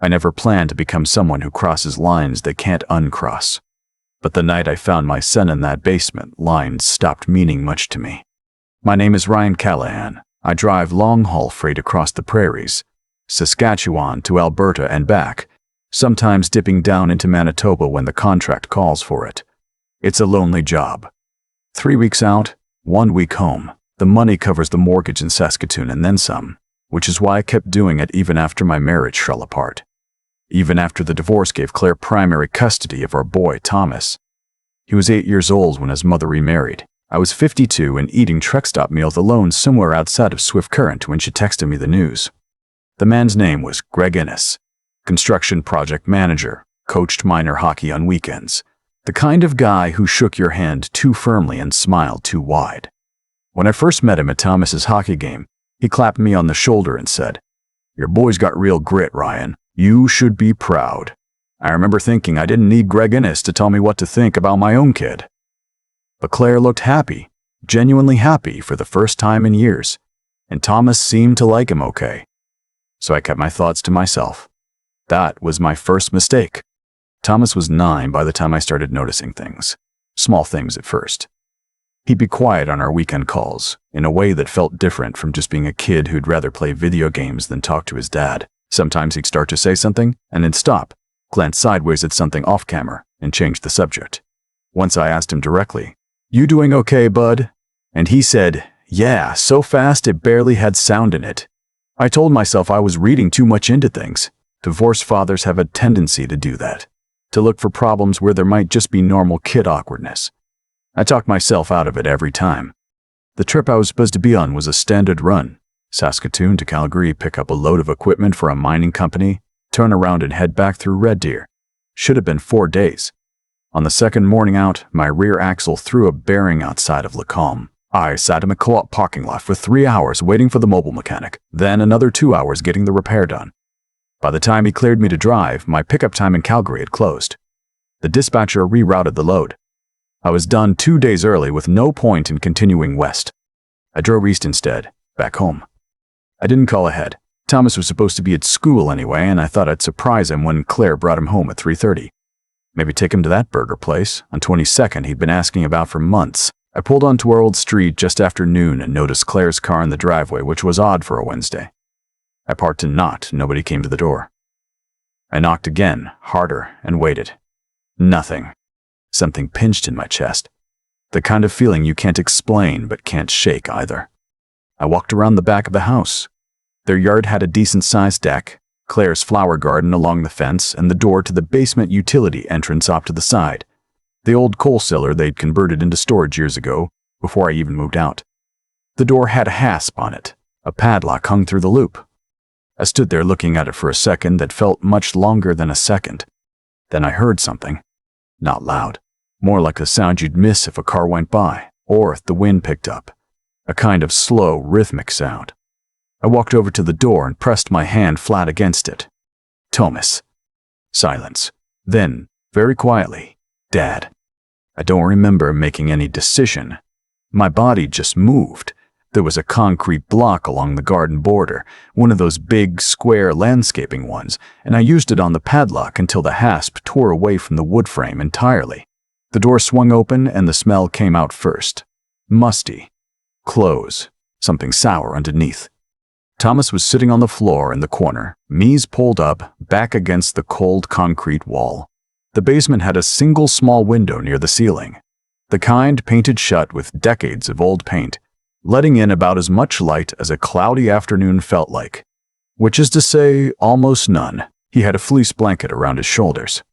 I never planned to become someone who crosses lines they can't uncross. But the night I found my son in that basement, lines stopped meaning much to me. My name is Ryan Callahan. I drive long-haul freight across the prairies, Saskatchewan to Alberta and back, sometimes dipping down into Manitoba when the contract calls for it. It's a lonely job. 3 weeks out, 1 week home. The money covers the mortgage in Saskatoon and then some, which is why I kept doing it even after my marriage fell apart. Even after the divorce gave Claire primary custody of our boy, Thomas. He was 8 years old when his mother remarried. I was 52 and eating truck stop meals alone somewhere outside of Swift Current when she texted me the news. The man's name was Greg Innes, construction project manager, coached minor hockey on weekends. The kind of guy who shook your hand too firmly and smiled too wide. When I first met him at Thomas's hockey game, he clapped me on the shoulder and said, "Your boy's got real grit, Ryan. You should be proud." I remember thinking I didn't need Greg Innes to tell me what to think about my own kid. But Claire looked happy, genuinely happy for the first time in years, and Thomas seemed to like him okay. So I kept my thoughts to myself. That was my first mistake. Thomas was 9 by the time I started noticing things. Small things at first. He'd be quiet on our weekend calls, in a way that felt different from just being a kid who'd rather play video games than talk to his dad. Sometimes he'd start to say something, and then stop, glance sideways at something off camera, and change the subject. Once I asked him directly, "You doing okay, bud?" And he said, "Yeah," so fast it barely had sound in it. I told myself I was reading too much into things. Divorced fathers have a tendency to do that, to look for problems where there might just be normal kid awkwardness. I talked myself out of it every time. The trip I was supposed to be on was a standard run. Saskatoon to Calgary, pick up a load of equipment for a mining company, turn around and head back through Red Deer. Should have been 4 days. On the second morning out, my rear axle threw a bearing outside of Lacombe. I sat in a co-op parking lot for 3 hours waiting for the mobile mechanic, then another 2 hours getting the repair done. By the time he cleared me to drive, my pickup time in Calgary had closed. The dispatcher rerouted the load. I was done 2 days early with no point in continuing west. I drove east instead, back home. I didn't call ahead. Thomas was supposed to be at school anyway, and I thought I'd surprise him when Claire brought him home at 3:30. Maybe take him to that burger place on 22nd he'd been asking about for months. I pulled onto our old street just after noon and noticed Claire's car in the driveway, which was odd for a Wednesday. I parked and knocked. Nobody came to the door. I knocked again, harder, and waited. Nothing. Something pinched in my chest. The kind of feeling you can't explain but can't shake either. I walked around the back of the house. Their yard had a decent-sized deck, Claire's flower garden along the fence, and the door to the basement utility entrance off to the side. The old coal cellar they'd converted into storage years ago, before I even moved out. The door had a hasp on it. A padlock hung through the loop. I stood there looking at it for a second that felt much longer than a second. Then I heard something. Not loud. More like the sound you'd miss if a car went by, or if the wind picked up. A kind of slow, rhythmic sound. I walked over to the door and pressed my hand flat against it. Thomas. Silence. Then, very quietly, Dad. I don't remember making any decision. My body just moved. There was a concrete block along the garden border, one of those big, square landscaping ones, and I used it on the padlock until the hasp tore away from the wood frame entirely. The door swung open and the smell came out first. Musty. Clothes. Something sour underneath. Thomas was sitting on the floor in the corner, knees pulled up, back against the cold concrete wall. The basement had a single small window near the ceiling, the kind painted shut with decades of old paint, letting in about as much light as a cloudy afternoon felt like, which is to say, almost none. He had a fleece blanket around his shoulders.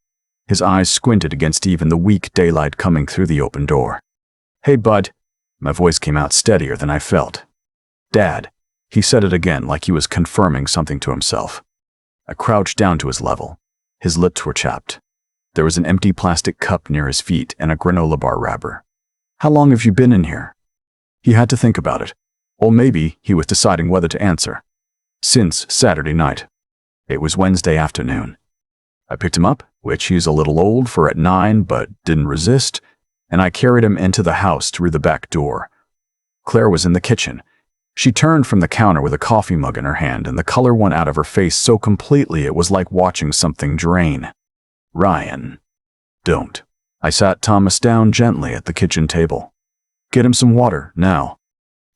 His eyes squinted against even the weak daylight coming through the open door. "Hey, bud." My voice came out steadier than I felt. "Dad." He said it again like he was confirming something to himself. I crouched down to his level. His lips were chapped. There was an empty plastic cup near his feet and a granola bar wrapper. "How long have you been in here?" He had to think about it. Or maybe he was deciding whether to answer. Since Saturday night. It was Wednesday afternoon. I picked him up, which he's a little old for at 9, but didn't resist, and I carried him into the house through the back door. Claire was in the kitchen. She turned from the counter with a coffee mug in her hand, and the color went out of her face so completely it was like watching something drain. Ryan. Don't. I sat Thomas down gently at the kitchen table. Get him some water, now.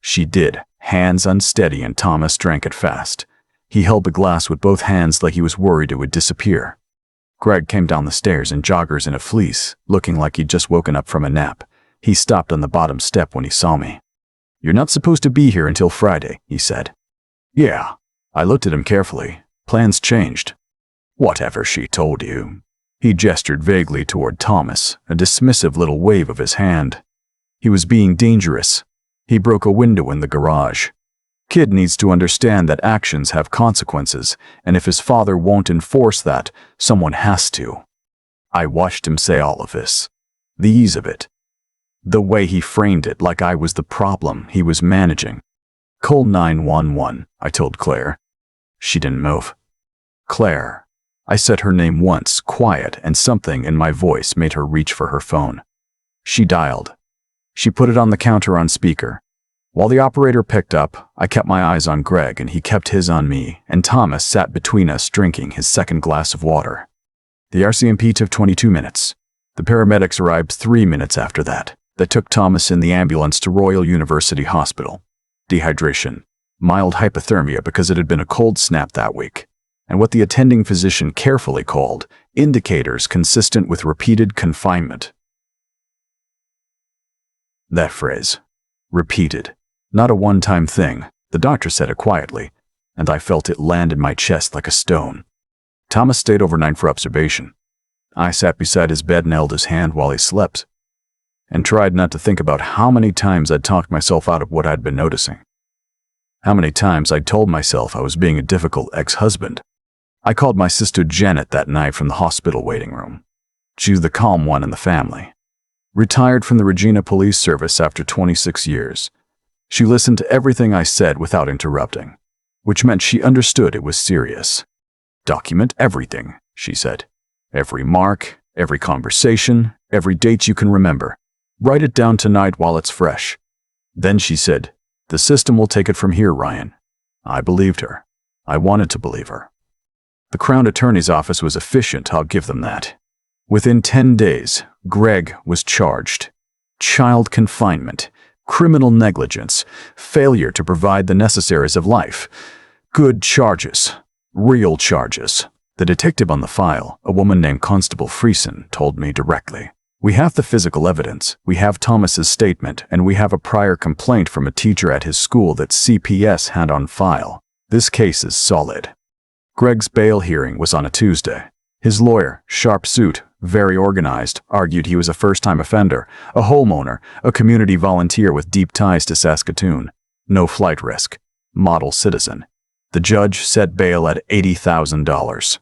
She did, hands unsteady, and Thomas drank it fast. He held the glass with both hands like he was worried it would disappear. Greg came down the stairs in joggers and a fleece, looking like he'd just woken up from a nap. He stopped on the bottom step when he saw me. You're not supposed to be here until Friday, he said. Yeah. I looked at him carefully. Plans changed. Whatever she told you. He gestured vaguely toward Thomas, a dismissive little wave of his hand. He was being dangerous. He broke a window in the garage. Kid needs to understand that actions have consequences, and if his father won't enforce that, someone has to. I watched him say all of this. The ease of it. The way he framed it, like I was the problem he was managing. Call 911, I told Claire. She didn't move. Claire. I said her name once, quiet, and something in my voice made her reach for her phone. She dialed. She put it on the counter on speaker. While the operator picked up, I kept my eyes on Greg and he kept his on me, and Thomas sat between us drinking his second glass of water. The RCMP took 22 minutes. The paramedics arrived 3 minutes after that. They took Thomas in the ambulance to Royal University Hospital. Dehydration, mild hypothermia because it had been a cold snap that week, and what the attending physician carefully called indicators consistent with repeated confinement. That phrase, repeated, not a one-time thing, the doctor said it quietly, and I felt it land in my chest like a stone. Thomas stayed overnight for observation. I sat beside his bed and held his hand while he slept, and tried not to think about how many times I'd talked myself out of what I'd been noticing. How many times I'd told myself I was being a difficult ex-husband. I called my sister Janet that night from the hospital waiting room. She was the calm one in the family. Retired from the Regina Police Service after 26 years. She listened to everything I said without interrupting, which meant she understood it was serious. Document everything, she said. Every mark, every conversation, every date you can remember. Write it down tonight while it's fresh. Then she said, the system will take it from here, Ryan. I believed her. I wanted to believe her. The Crown Attorney's office was efficient, I'll give them that. Within 10 days, Greg was charged. Child confinement, criminal negligence, failure to provide the necessaries of life. Good charges. Real charges. The detective on the file, a woman named Constable Friesen, told me directly. We have the physical evidence, we have Thomas's statement, and we have a prior complaint from a teacher at his school that CPS had on file. This case is solid. Greg's bail hearing was on a Tuesday. His lawyer, sharp suit, very organized, argued he was a first-time offender, a homeowner, a community volunteer with deep ties to Saskatoon. No flight risk. Model citizen. The judge set bail at $80,000.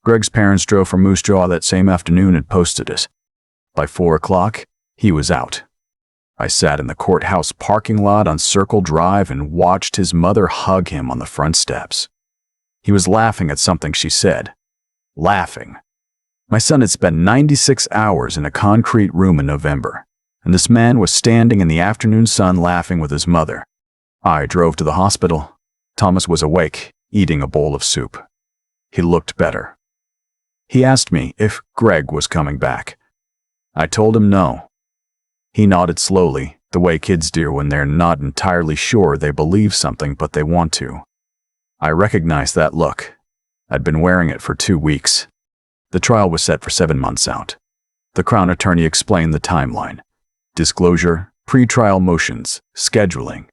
Greg's parents drove from Moose Jaw that same afternoon and posted it. By 4 o'clock, he was out. I sat in the courthouse parking lot on Circle Drive and watched his mother hug him on the front steps. He was laughing at something she said. Laughing. My son had spent 96 hours in a concrete room in November, and this man was standing in the afternoon sun laughing with his mother. I drove to the hospital. Thomas was awake, eating a bowl of soup. He looked better. He asked me if Greg was coming back. I told him no. He nodded slowly, the way kids do when they're not entirely sure they believe something but they want to. I recognized that look. I'd been wearing it for 2 weeks. The trial was set for 7 months out. The Crown Attorney explained the timeline. Disclosure, pre-trial motions, scheduling.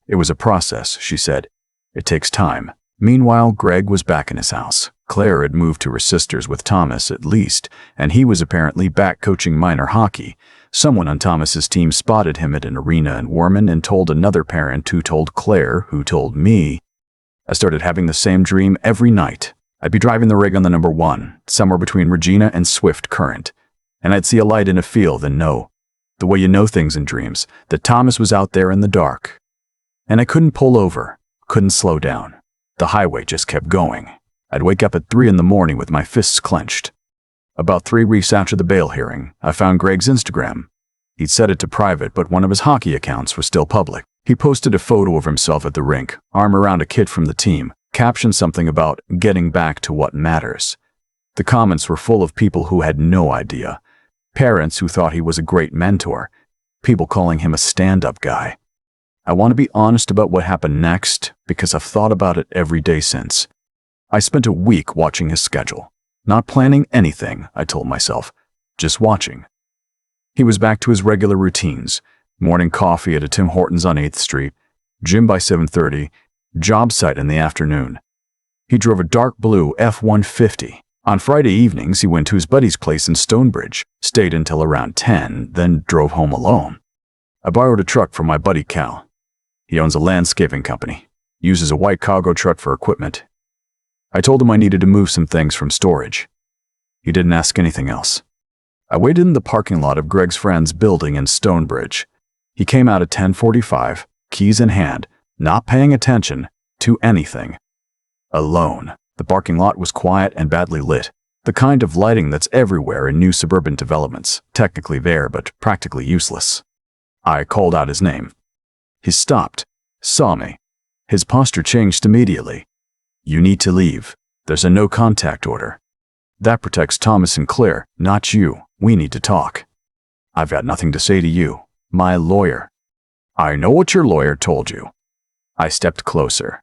It was a process, she said. It takes time. Meanwhile, Greg was back in his house. Claire had moved to her sister's with Thomas at least, and he was apparently back coaching minor hockey. Someone on Thomas's team spotted him at an arena in Warman and told another parent who told Claire, who told me. I started having the same dream every night. I'd be driving the rig on the number 1, somewhere between Regina and Swift Current, and I'd see a light in a field and know, the way you know things in dreams, that Thomas was out there in the dark. And I couldn't pull over, couldn't slow down. The highway just kept going. I'd wake up at 3 in the morning with my fists clenched. About 3 weeks after the bail hearing, I found Greg's Instagram. He'd set it to private, but one of his hockey accounts was still public. He posted a photo of himself at the rink, arm around a kid from the team, captioned something about getting back to what matters. The comments were full of people who had no idea. Parents who thought he was a great mentor. People calling him a stand-up guy. I want to be honest about what happened next because I've thought about it every day since. I spent a week watching his schedule. Not planning anything, I told myself. Just watching. He was back to his regular routines. Morning coffee at a Tim Hortons on 8th Street, gym by 7:30, job site in the afternoon. He drove a dark blue F-150. On Friday evenings, he went to his buddy's place in Stonebridge, stayed until around 10, then drove home alone. I borrowed a truck from my buddy Cal. He owns a landscaping company, uses a white cargo truck for equipment. I told him I needed to move some things from storage. He didn't ask anything else. I waited in the parking lot of Greg's friend's building in Stonebridge. He came out at 10:45, keys in hand, not paying attention to anything. Alone. The parking lot was quiet and badly lit, the kind of lighting that's everywhere in new suburban developments, technically there but practically useless. I called out his name. He stopped, saw me. His posture changed immediately. You need to leave. There's a no-contact order. That protects Thomas and Claire, not you. We need to talk. I've got nothing to say to you. My lawyer. I know what your lawyer told you. I stepped closer.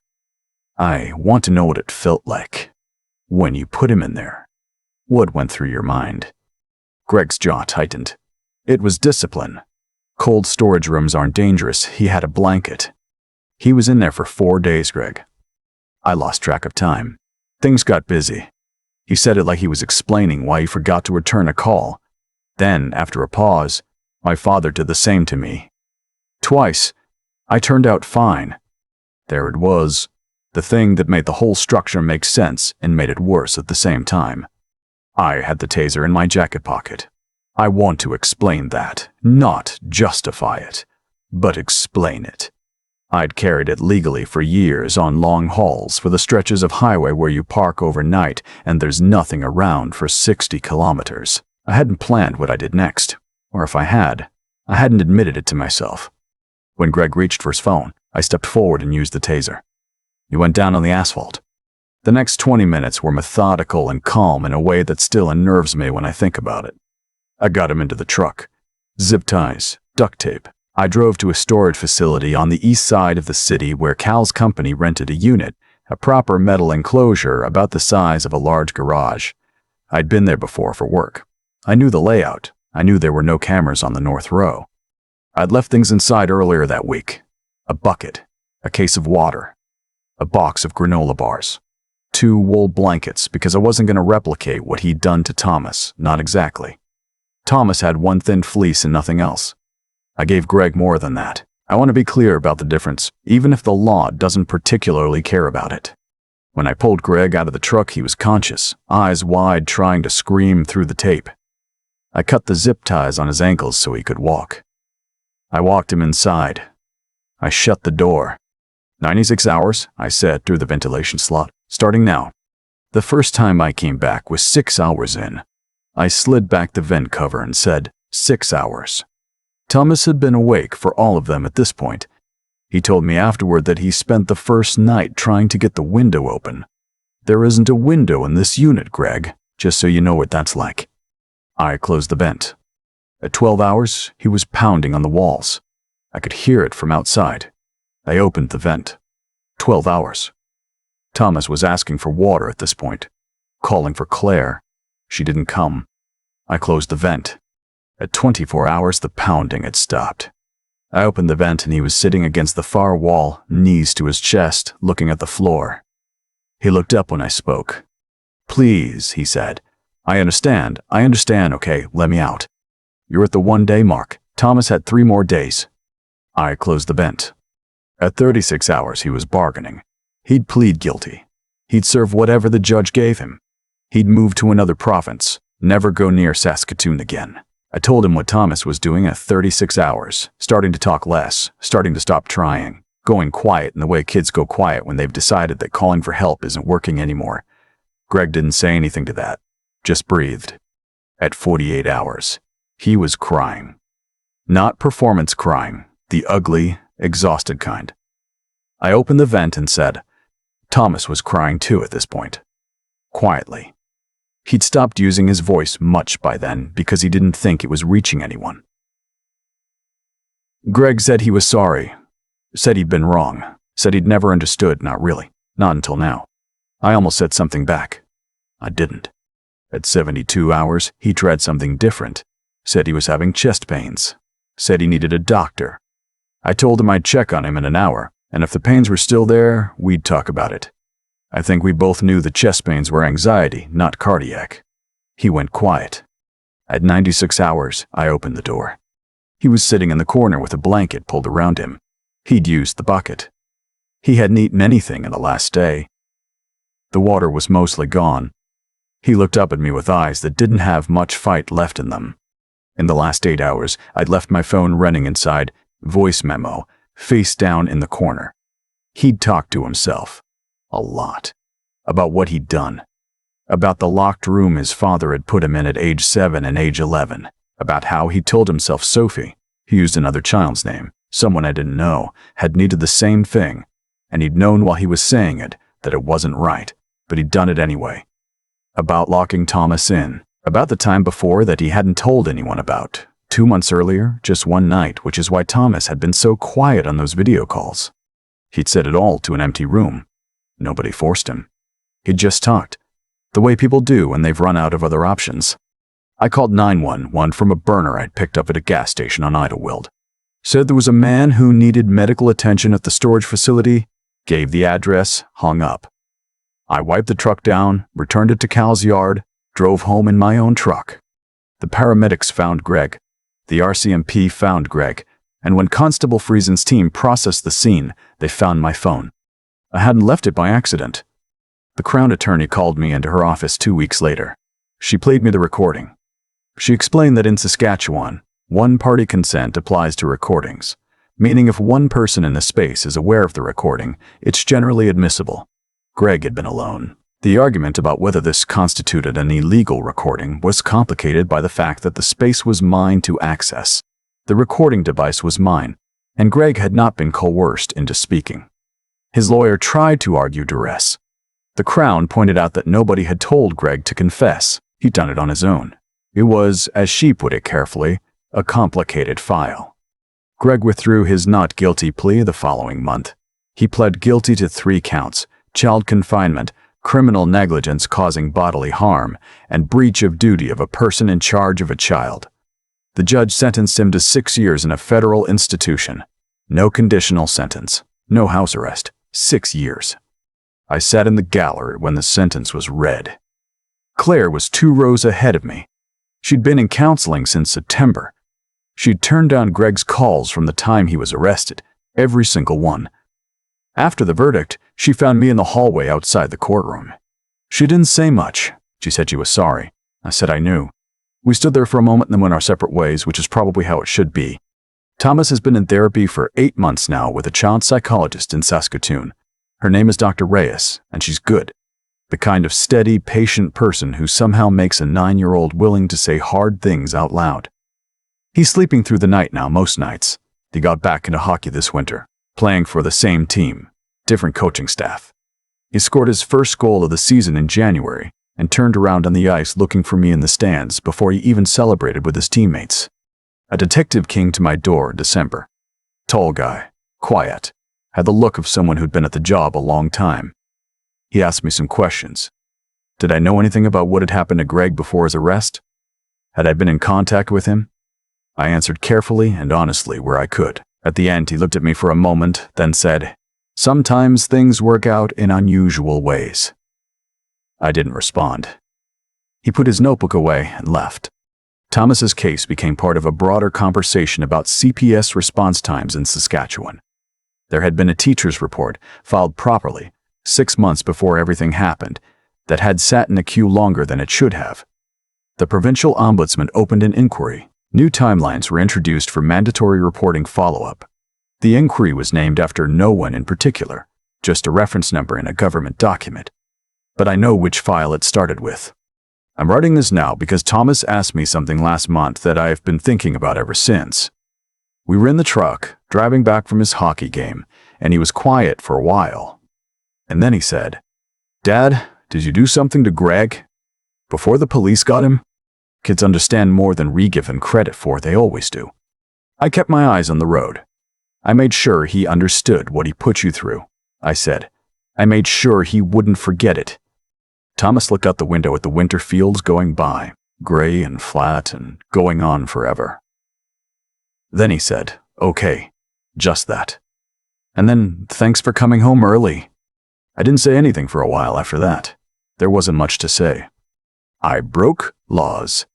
I want to know what it felt like when you put him in there. What went through your mind? Greg's jaw tightened. It was discipline. Cold storage rooms aren't dangerous. He had a blanket. He was in there for 4 days, Greg. I lost track of time. Things got busy. He said it like he was explaining why he forgot to return a call. Then, after a pause, my father did the same to me. Twice, I turned out fine. There it was, the thing that made the whole structure make sense and made it worse at the same time. I had the taser in my jacket pocket. I want to explain that, not justify it, but explain it. I'd carried it legally for years on long hauls for the stretches of highway where you park overnight and there's nothing around for 60 kilometers. I hadn't planned what I did next. Or if I had, I hadn't admitted it to myself. When Greg reached for his phone, I stepped forward and used the taser. He went down on the asphalt. The next 20 minutes were methodical and calm in a way that still unnerves me when I think about it. I got him into the truck. Zip ties, duct tape. I drove to a storage facility on the east side of the city where Cal's company rented a unit, a proper metal enclosure about the size of a large garage. I'd been there before for work. I knew the layout. I knew there were no cameras on the north row. I'd left things inside earlier that week. A bucket, a case of water, a box of granola bars, 2 wool blankets because I wasn't going to replicate what he'd done to Thomas, not exactly. Thomas had 1 thin fleece and nothing else. I gave Greg more than that. I want to be clear about the difference, even if the law doesn't particularly care about it. When I pulled Greg out of the truck, he was conscious, eyes wide, trying to scream through the tape. I cut the zip ties on his ankles so he could walk. I walked him inside. I shut the door. 96 hours, I said through the ventilation slot, starting now. The first time I came back was 6 hours in. I slid back the vent cover and said, 6 hours. Thomas had been awake for all of them at this point. He told me afterward that he spent the first night trying to get the window open. There isn't a window in this unit, Greg, just so you know what that's like. I closed the vent. At 12 hours, he was pounding on the walls. I could hear it from outside. I opened the vent. 12 hours. Thomas was asking for water at this point, calling for Claire. She didn't come. I closed the vent. At 24 hours, the pounding had stopped. I opened the vent and he was sitting against the far wall, knees to his chest, looking at the floor. He looked up when I spoke. Please, he said. I understand, okay, let me out. You're at the 1-day mark. Thomas had 3 more days. I closed the vent. At 36 hours, he was bargaining. He'd plead guilty. He'd serve whatever the judge gave him. He'd move to another province, never go near Saskatoon again. I told him what Thomas was doing at 36 hours, starting to talk less, starting to stop trying, going quiet in the way kids go quiet when they've decided that calling for help isn't working anymore. Greg didn't say anything to that, just breathed. At 48 hours, he was crying. Not performance crying, the ugly, exhausted kind. I opened the vent and said, Thomas was crying too at this point. Quietly. He'd stopped using his voice much by then because he didn't think it was reaching anyone. Greg said he was sorry, said he'd been wrong, said he'd never understood, not really, not until now. I almost said something back. I didn't. At 72 hours, he tried something different, said he was having chest pains, said he needed a doctor. I told him I'd check on him in an hour, and if the pains were still there, we'd talk about it. I think we both knew the chest pains were anxiety, not cardiac. He went quiet. At 96 hours, I opened the door. He was sitting in the corner with a blanket pulled around him. He'd used the bucket. He hadn't eaten anything in the last day. The water was mostly gone. He looked up at me with eyes that didn't have much fight left in them. In the last 8 hours, I'd left my phone running inside, voice memo, face down in the corner. He'd talked to himself. A lot. About what he'd done. About the locked room his father had put him in at age 7 and age 11. About how he told himself Sophie, he used another child's name, someone I didn't know, had needed the same thing, and he'd known while he was saying it that it wasn't right, but he'd done it anyway. About locking Thomas in. About the time before that he hadn't told anyone about. 2 months earlier, just one night, which is why Thomas had been so quiet on those video calls. He'd said it all to an empty room. Nobody forced him. He'd just talked, the way people do when they've run out of other options. I called 911 from a burner I'd picked up at a gas station on Idlewild. Said there was a man who needed medical attention at the storage facility, gave the address, hung up. I wiped the truck down, returned it to Cal's yard, drove home in my own truck. The paramedics found Greg. The RCMP found Greg, and when Constable Friesen's team processed the scene, they found my phone. I hadn't left it by accident. The Crown Attorney called me into her office 2 weeks later. She played me the recording. She explained that in Saskatchewan, one-party consent applies to recordings, meaning if one person in the space is aware of the recording, it's generally admissible. Greg had been alone. The argument about whether this constituted an illegal recording was complicated by the fact that the space was mine to access. The recording device was mine, and Greg had not been coerced into speaking. His lawyer tried to argue duress. The Crown pointed out that nobody had told Greg to confess. He'd done it on his own. It was, as she put it carefully, a complicated file. Greg withdrew his not guilty plea the following month. He pled guilty to 3 counts: child confinement, criminal negligence causing bodily harm, and breach of duty of a person in charge of a child. The judge sentenced him to 6 years in a federal institution. No conditional sentence, no house arrest, 6 years. I sat in the gallery when the sentence was read. Claire was 2 rows ahead of me. She'd been in counseling since September. She'd turned down Greg's calls from the time he was arrested, every single one. After the verdict, she found me in the hallway outside the courtroom. She didn't say much. She said she was sorry. I said I knew. We stood there for a moment and then went our separate ways, which is probably how it should be. Thomas has been in therapy for 8 months now with a child psychologist in Saskatoon. Her name is Dr. Reyes, and she's good. The kind of steady, patient person who somehow makes a 9-year-old willing to say hard things out loud. He's sleeping through the night now most nights. He got back into hockey this winter, playing for the same team, different coaching staff. He scored his first goal of the season in January and turned around on the ice looking for me in the stands before he even celebrated with his teammates. A detective came to my door in December. Tall guy, quiet, had the look of someone who'd been at the job a long time. He asked me some questions. Did I know anything about what had happened to Greg before his arrest? Had I been in contact with him? I answered carefully and honestly where I could. At the end, he looked at me for a moment, then said, "Sometimes things work out in unusual ways." I didn't respond. He put his notebook away and left. Thomas's case became part of a broader conversation about CPS response times in Saskatchewan. There had been a teacher's report, filed properly, 6 months before everything happened, that had sat in a queue longer than it should have. The provincial ombudsman opened an inquiry. New timelines were introduced for mandatory reporting follow-up. The inquiry was named after no one in particular, just a reference number in a government document. But I know which file it started with. I'm writing this now because Thomas asked me something last month that I have been thinking about ever since. We were in the truck, driving back from his hockey game, and he was quiet for a while. And then he said, "Dad, did you do something to Greg? Before the police got him?" Kids understand more than we give them credit for, they always do. I kept my eyes on the road. I made sure he understood what he put you through, I said. I made sure he wouldn't forget it. Thomas looked out the window at the winter fields going by, gray and flat and going on forever. Then he said, "Okay, just that. And then, thanks for coming home early." I didn't say anything for a while after that. There wasn't much to say. I broke laws.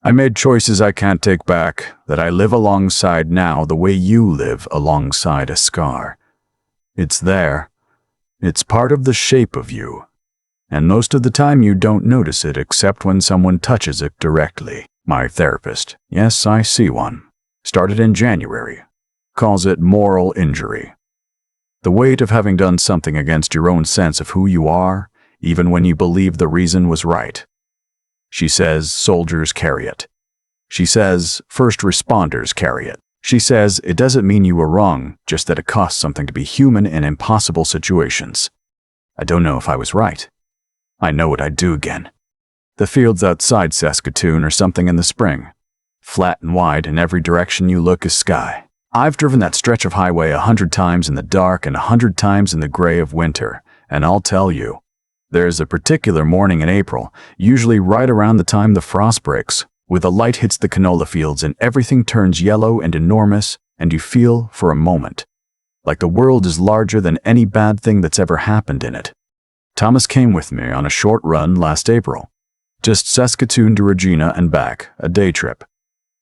I made choices I can't take back, that I live alongside now the way you live alongside a scar. It's there. It's part of the shape of you. And most of the time you don't notice it except when someone touches it directly. My therapist, yes, I see one, started in January, calls it moral injury. The weight of having done something against your own sense of who you are, even when you believe the reason was right. She says soldiers carry it. She says first responders carry it. She says it doesn't mean you were wrong, just that it costs something to be human in impossible situations. I don't know if I was right. I know what I'd do again. The fields outside Saskatoon are something in the spring. Flat and wide, in every direction you look is sky. I've driven that stretch of highway 100 times in the dark and 100 times in the gray of winter, and I'll tell you, there's a particular morning in April, usually right around the time the frost breaks, where the light hits the canola fields and everything turns yellow and enormous, and you feel, for a moment, like the world is larger than any bad thing that's ever happened in it. Thomas came with me on a short run last April. Just Saskatoon to Regina and back, a day trip.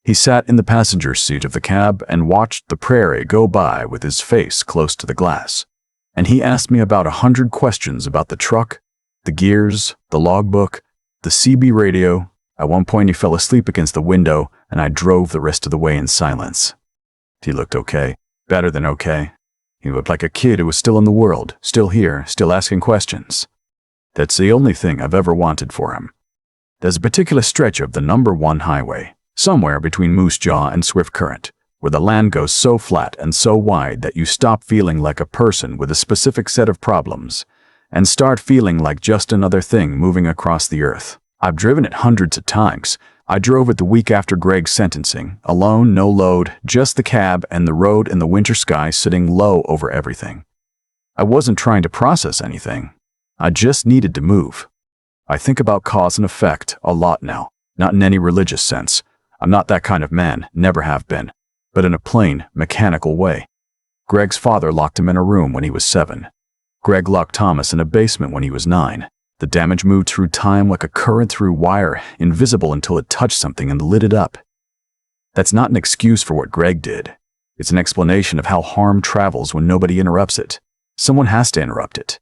He sat in the passenger seat of the cab and watched the prairie go by with his face close to the glass. And he asked me about 100 questions about the truck, the gears, the logbook, the CB radio. At one point he fell asleep against the window, and I drove the rest of the way in silence. He looked okay, better than okay. He looked like a kid who was still in the world, still here, still asking questions. That's the only thing I've ever wanted for him. There's a particular stretch of the #1 highway, somewhere between Moose Jaw and Swift Current, where the land goes so flat and so wide that you stop feeling like a person with a specific set of problems and start feeling like just another thing moving across the earth. I've driven it hundreds of times. I drove it the week after Greg's sentencing, alone, no load, just the cab and the road and the winter sky sitting low over everything. I wasn't trying to process anything. I just needed to move. I think about cause and effect a lot now, not in any religious sense. I'm not that kind of man, never have been, but in a plain, mechanical way. Greg's father locked him in a room when he was 7. Greg locked Thomas in a basement when he was 9. The damage moved through time like a current through wire, invisible until it touched something and lit it up. That's not an excuse for what Greg did. It's an explanation of how harm travels when nobody interrupts it. Someone has to interrupt it.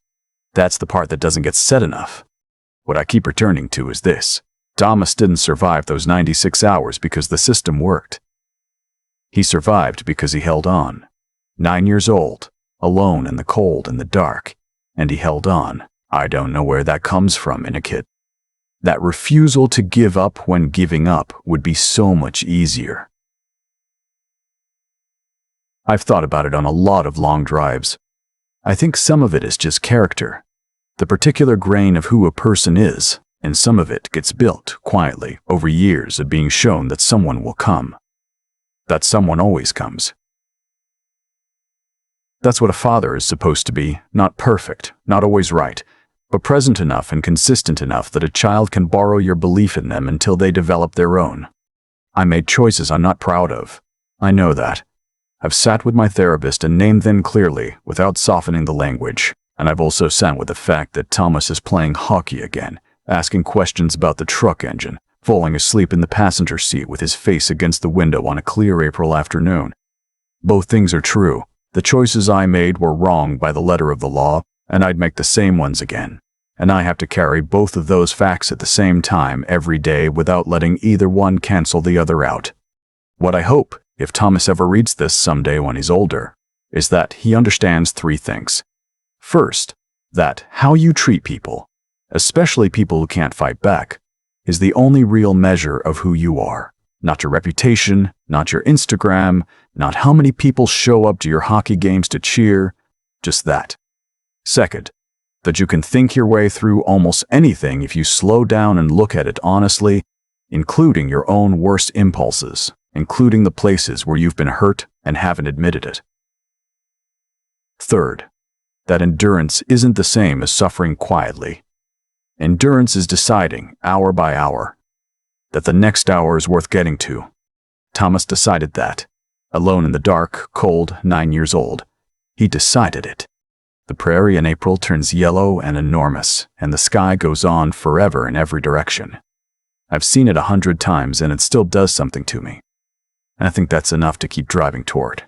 That's the part that doesn't get said enough. What I keep returning to is this. Thomas didn't survive those 96 hours because the system worked. He survived because he held on. 9 years old, alone in the cold and the dark, and he held on. I don't know where that comes from in a kid. That refusal to give up when giving up would be so much easier. I've thought about it on a lot of long drives. I think some of it is just character, the particular grain of who a person is, and some of it gets built quietly over years of being shown that someone will come. That someone always comes. That's what a father is supposed to be, not perfect, not always right, but present enough and consistent enough that a child can borrow your belief in them until they develop their own. I made choices I'm not proud of. I know that. I've sat with my therapist and named them clearly, without softening the language, and I've also sat with the fact that Thomas is playing hockey again, asking questions about the truck engine, falling asleep in the passenger seat with his face against the window on a clear April afternoon. Both things are true. The choices I made were wrong by the letter of the law, and I'd make the same ones again. And I have to carry both of those facts at the same time every day without letting either one cancel the other out. What I hope, if Thomas ever reads this someday when he's older, is that he understands 3 things. First, that how you treat people, especially people who can't fight back, is the only real measure of who you are. Not your reputation, Not your Instagram, not how many people show up to your hockey games to cheer, just that. Second, that you can think your way through almost anything if you slow down and look at it honestly, including your own worst impulses, including the places where you've been hurt and haven't admitted it. Third, that endurance isn't the same as suffering quietly. Endurance is deciding, hour by hour, that the next hour is worth getting to. Thomas decided that. Alone in the dark, cold, 9 years old. He decided it. The prairie in April turns yellow and enormous, and the sky goes on forever in every direction. I've seen it 100 times, and it still does something to me. And I think that's enough to keep driving toward.